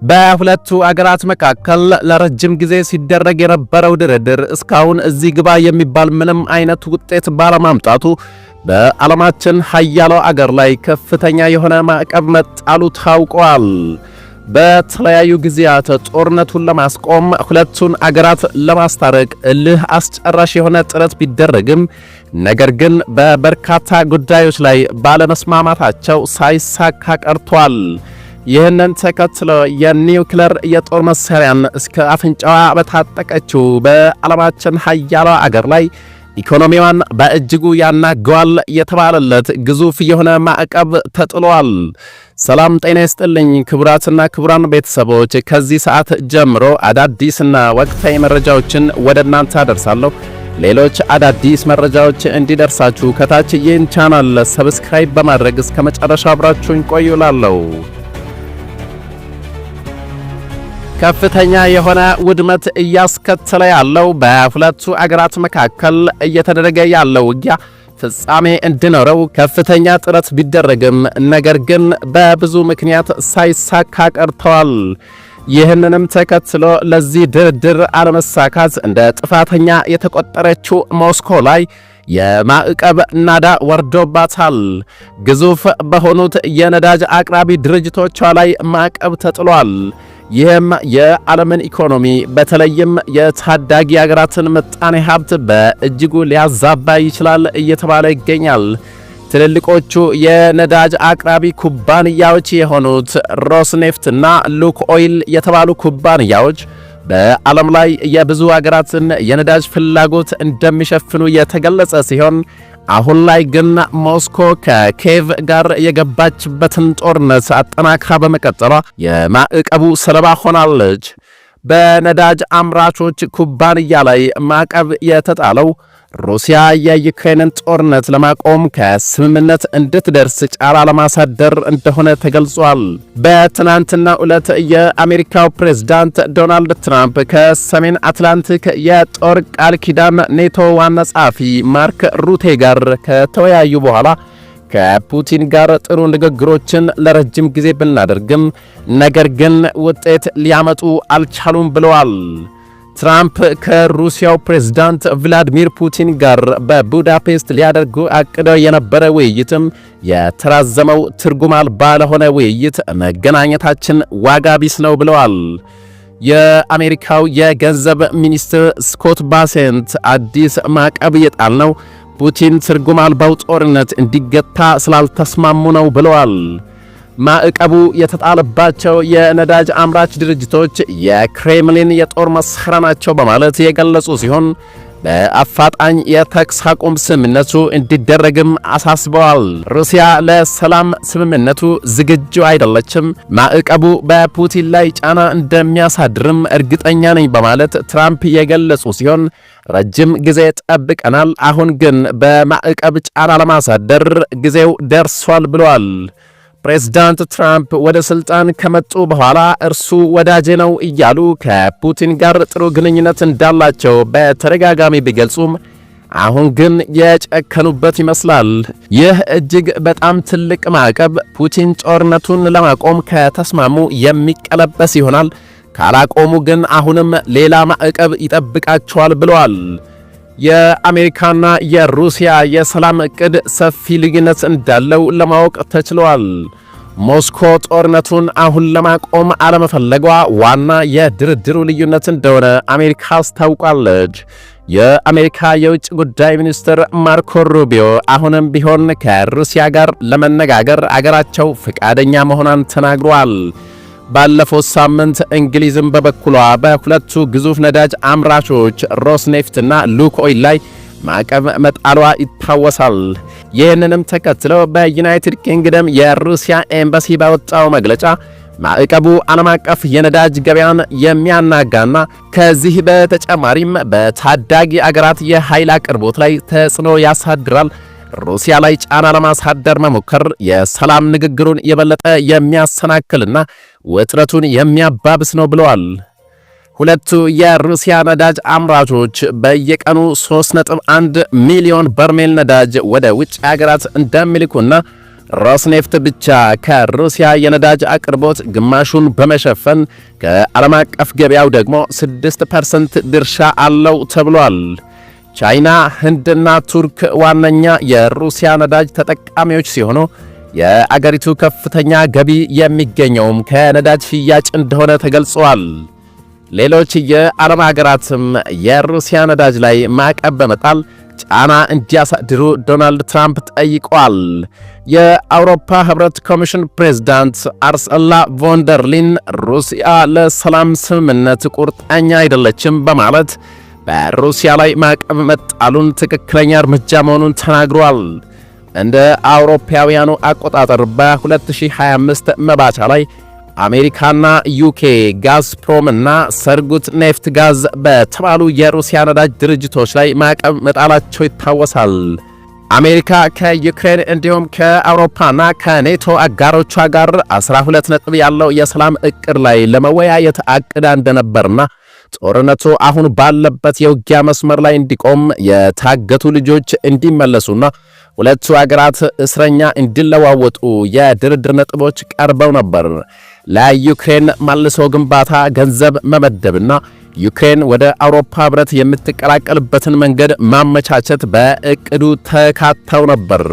በሁለቱ አገራት መካከል ለረጅም ጊዜ ሲደረግ የነበረው ድርድር እስካሁን እዚህ ግባ የሚባል ምንም አይነት ውጤት ባለማምጣቱ በዓለማችን ሀያሎ አገር ላይ ከፍተኛ የሆነ ማዕቀብ መጣሉ ታውቋል። በተለያዩ ጊዜያት ጦርነቱን ለማስቆም ሁለቱን አገራት ለማስታረቅ እልህ አስጨራሽ የሆነ ጥረት ቢደረግም ነገር ግን በበርካታ ጉዳዮች ላይ ባለመስማማታቸው ሳይሳካ ቀርቷል። ይህንን ተከትሎ የኒውክሌር የጦር መሳሪያን እስከ አፍንጫዋ በታጠቀችው በዓለማችን ሀያሏ አገር ላይ ኢኮኖሚዋን በእጅጉ ያናገዋል የተባለለት ግዙፍ የሆነ ማዕቀብ ተጥሏል። ሰላም ጤና ይስጥልኝ ክቡራትና ክቡራን ቤተሰቦች፣ ከዚህ ሰዓት ጀምሮ አዳዲስና ወቅታዊ መረጃዎችን ወደ እናንተ አደርሳለሁ። ሌሎች አዳዲስ መረጃዎች እንዲደርሳችሁ ከታች ይህን ቻናል ሰብስክራይብ በማድረግ እስከ መጨረሻው አብራችሁኝ ቆዩላለሁ። ከፍተኛ የሆነ ውድመት እያስከተለ ያለው በሁለቱ አገራት መካከል እየተደረገ ያለው ውጊያ ፍጻሜ እንዲኖረው ከፍተኛ ጥረት ቢደረግም ነገር ግን በብዙ ምክንያት ሳይሳካ ቀርተዋል። ይህንንም ተከትሎ ለዚህ ድርድር አለመሳካት እንደ ጥፋተኛ የተቆጠረችው ሞስኮ ላይ የማዕቀብ ናዳ ወርዶባታል። ግዙፍ በሆኑት የነዳጅ አቅራቢ ድርጅቶቿ ላይ ማዕቀብ ተጥሏል። ይህም የዓለምን ኢኮኖሚ በተለይም የታዳጊ አገራትን ምጣኔ ሀብት በእጅጉ ሊያዛባ ይችላል እየተባለ ይገኛል። ትልልቆቹ የነዳጅ አቅራቢ ኩባንያዎች የሆኑት ሮስኔፍትና ሉክ ኦይል የተባሉ ኩባንያዎች በዓለም ላይ የብዙ አገራትን የነዳጅ ፍላጎት እንደሚሸፍኑ የተገለጸ ሲሆን አሁን ላይ ግን ሞስኮ ከኪየቭ ጋር የገባችበትን ጦርነት አጠናክራ በመቀጠሏ የማዕቀቡ ሰለባ ሆናለች። በነዳጅ አምራቾች ኩባንያ ላይ ማዕቀብ የተጣለው ሩሲያ የዩክሬንን ጦርነት ለማቆም ከስምምነት እንድትደርስ ጫና ለማሳደር እንደሆነ ተገልጿል። በትናንትናው ዕለት የአሜሪካው ፕሬዝዳንት ዶናልድ ትራምፕ ከሰሜን አትላንቲክ የጦር ቃል ኪዳን ኔቶ ዋና ጸሐፊ ማርክ ሩቴ ጋር ከተወያዩ በኋላ ከፑቲን ጋር ጥሩ ንግግሮችን ለረጅም ጊዜ ብናደርግም ነገር ግን ውጤት ሊያመጡ አልቻሉም ብለዋል። ትራምፕ ከሩሲያው ፕሬዝዳንት ቭላዲሚር ፑቲን ጋር በቡዳፔስት ሊያደርጉ አቅደው የነበረ ውይይትም የተራዘመው ትርጉም አልባ ለሆነ ውይይት መገናኘታችን ዋጋ ቢስ ነው ብለዋል። የአሜሪካው የገንዘብ ሚኒስትር ስኮት ባሴንት አዲስ ማዕቀብ የጣልነው ፑቲን ትርጉም አልባው ጦርነት እንዲገታ ስላልተስማሙ ነው ብለዋል። ማዕቀቡ የተጣለባቸው የነዳጅ አምራች ድርጅቶች የክሬምሊን የጦር መሳሪያ ናቸው በማለት የገለጹ ሲሆን በአፋጣኝ የተኩስ አቁም ስምምነቱ እንዲደረግም አሳስበዋል። ሩሲያ ለሰላም ስምምነቱ ዝግጁ አይደለችም፣ ማዕቀቡ በፑቲን ላይ ጫና እንደሚያሳድርም እርግጠኛ ነኝ በማለት ትራምፕ የገለጹ ሲሆን ረጅም ጊዜ ጠብቀናል፣ አሁን ግን በማዕቀብ ጫና ለማሳደር ጊዜው ደርሷል ብለዋል። ፕሬዝዳንት ትራምፕ ወደ ስልጣን ከመጡ በኋላ እርሱ ወዳጄ ነው እያሉ ከፑቲን ጋር ጥሩ ግንኙነት እንዳላቸው በተደጋጋሚ ቢገልጹም አሁን ግን የጨከኑበት ይመስላል። ይህ እጅግ በጣም ትልቅ ማዕቀብ ፑቲን ጦርነቱን ለማቆም ከተስማሙ የሚቀለበስ ይሆናል፣ ካላቆሙ ግን አሁንም ሌላ ማዕቀብ ይጠብቃቸዋል ብለዋል። የአሜሪካና የሩሲያ የሰላም ዕቅድ ሰፊ ልዩነት እንዳለው ለማወቅ ተችሏል። ሞስኮ ጦርነቱን አሁን ለማቆም አለመፈለጓ ዋና የድርድሩ ልዩነት እንደሆነ አሜሪካ አስታውቃለች። የአሜሪካ የውጭ ጉዳይ ሚኒስትር ማርኮ ሩቢዮ አሁንም ቢሆን ከሩሲያ ጋር ለመነጋገር አገራቸው ፈቃደኛ መሆኗን ተናግሯል። ባለፈው ሳምንት እንግሊዝም በበኩሏ በሁለቱ ግዙፍ ነዳጅ አምራቾች ሮስኔፍትና ሉክ ኦይል ላይ ማዕቀብ መጣሏ ይታወሳል። ይህንንም ተከትሎ በዩናይትድ ኪንግደም የሩሲያ ኤምባሲ ባወጣው መግለጫ ማዕቀቡ ዓለም አቀፍ የነዳጅ ገበያን የሚያናጋና ከዚህ በተጨማሪም በታዳጊ አገራት የኃይል አቅርቦት ላይ ተጽዕኖ ያሳድራል፣ ሩሲያ ላይ ጫና ለማሳደር መሞከር የሰላም ንግግሩን የበለጠ የሚያሰናክልና ውጥረቱን የሚያባብስ ነው ብለዋል። ሁለቱ የሩሲያ ነዳጅ አምራቾች በየቀኑ 3.1 ሚሊዮን በርሜል ነዳጅ ወደ ውጭ ሀገራት እንደሚልኩና ሮስኔፍት ብቻ ከሩሲያ የነዳጅ አቅርቦት ግማሹን በመሸፈን ከዓለም አቀፍ ገበያው ደግሞ 6% ድርሻ አለው ተብሏል። ቻይና፣ ህንድና ቱርክ ዋነኛ የሩሲያ ነዳጅ ተጠቃሚዎች ሲሆኑ የአገሪቱ ከፍተኛ ገቢ የሚገኘውም ከነዳጅ ሽያጭ እንደሆነ ተገልጿል። ሌሎች የዓለም ሀገራትም የሩሲያ ነዳጅ ላይ ማዕቀብ በመጣል ጫና እንዲያሳድሩ ዶናልድ ትራምፕ ጠይቋል። የአውሮፓ ህብረት ኮሚሽን ፕሬዝዳንት አርሰላ ቮንደርሊን ሩሲያ ለሰላም ስምምነት ቁርጠኛ አይደለችም በማለት በሩሲያ ላይ ማዕቀብ መጣሉን ትክክለኛ እርምጃ መሆኑን ተናግሯል። እንደ አውሮፓውያኑ አቆጣጠር በ2025 መባቻ ላይ አሜሪካና ዩኬ ጋዝፕሮም እና ሰርጉት ኔፍት ጋዝ በተባሉ የሩሲያ ነዳጅ ድርጅቶች ላይ ማዕቀብ መጣላቸው ይታወሳል። አሜሪካ ከዩክሬን እንዲሁም ከአውሮፓና ከኔቶ አጋሮቿ ጋር 12 ነጥብ ያለው የሰላም ዕቅድ ላይ ለመወያየት አቅዳ እንደነበርና ጦርነቱ አሁን ባለበት የውጊያ መስመር ላይ እንዲቆም የታገቱ ልጆች እንዲመለሱና ሁለቱ አገራት እስረኛ እንዲለዋወጡ የድርድር ነጥቦች ቀርበው ነበር። ለዩክሬን መልሶ ግንባታ ገንዘብ መመደብና ዩክሬን ወደ አውሮፓ ህብረት የምትቀላቀልበትን መንገድ ማመቻቸት በእቅዱ ተካተው ነበር።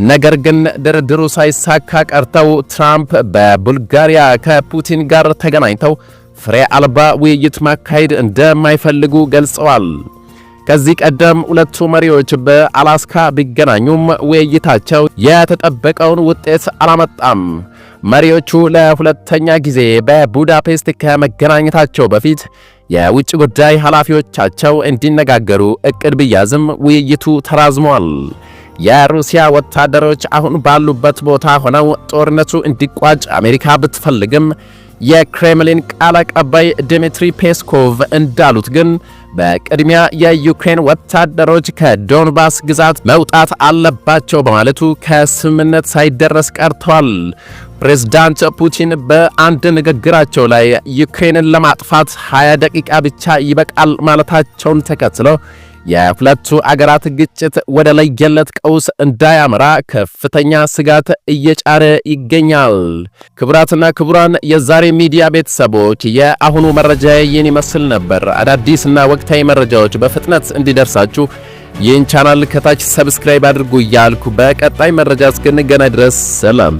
ነገር ግን ድርድሩ ሳይሳካ ቀርተው ትራምፕ በቡልጋሪያ ከፑቲን ጋር ተገናኝተው ፍሬ አልባ ውይይት ማካሄድ እንደማይፈልጉ ገልጸዋል። ከዚህ ቀደም ሁለቱ መሪዎች በአላስካ ቢገናኙም ውይይታቸው የተጠበቀውን ውጤት አላመጣም። መሪዎቹ ለሁለተኛ ጊዜ በቡዳፔስት ከመገናኘታቸው በፊት የውጭ ጉዳይ ኃላፊዎቻቸው እንዲነጋገሩ እቅድ ቢያዝም ውይይቱ ተራዝሟል። የሩሲያ ወታደሮች አሁን ባሉበት ቦታ ሆነው ጦርነቱ እንዲቋጭ አሜሪካ ብትፈልግም የክሬምሊን ቃል አቀባይ ዲሚትሪ ፔስኮቭ እንዳሉት ግን በቅድሚያ የዩክሬን ወታደሮች ከዶንባስ ግዛት መውጣት አለባቸው በማለቱ ከስምምነት ሳይደረስ ቀርተዋል። ፕሬዝዳንት ፑቲን በአንድ ንግግራቸው ላይ ዩክሬንን ለማጥፋት 20 ደቂቃ ብቻ ይበቃል ማለታቸውን ተከትሎ የሁለቱ አገራት ግጭት ወደ ለየለት ቀውስ እንዳያመራ ከፍተኛ ስጋት እየጫረ ይገኛል። ክቡራትና ክቡራን የዛሬ ሚዲያ ቤተሰቦች የአሁኑ መረጃ ይህን ይመስል ነበር። አዳዲስና ወቅታዊ መረጃዎች በፍጥነት እንዲደርሳችሁ ይህን ቻናል ከታች ሰብስክራይብ አድርጉ እያልኩ በቀጣይ መረጃ እስክንገናኝ ድረስ ሰላም።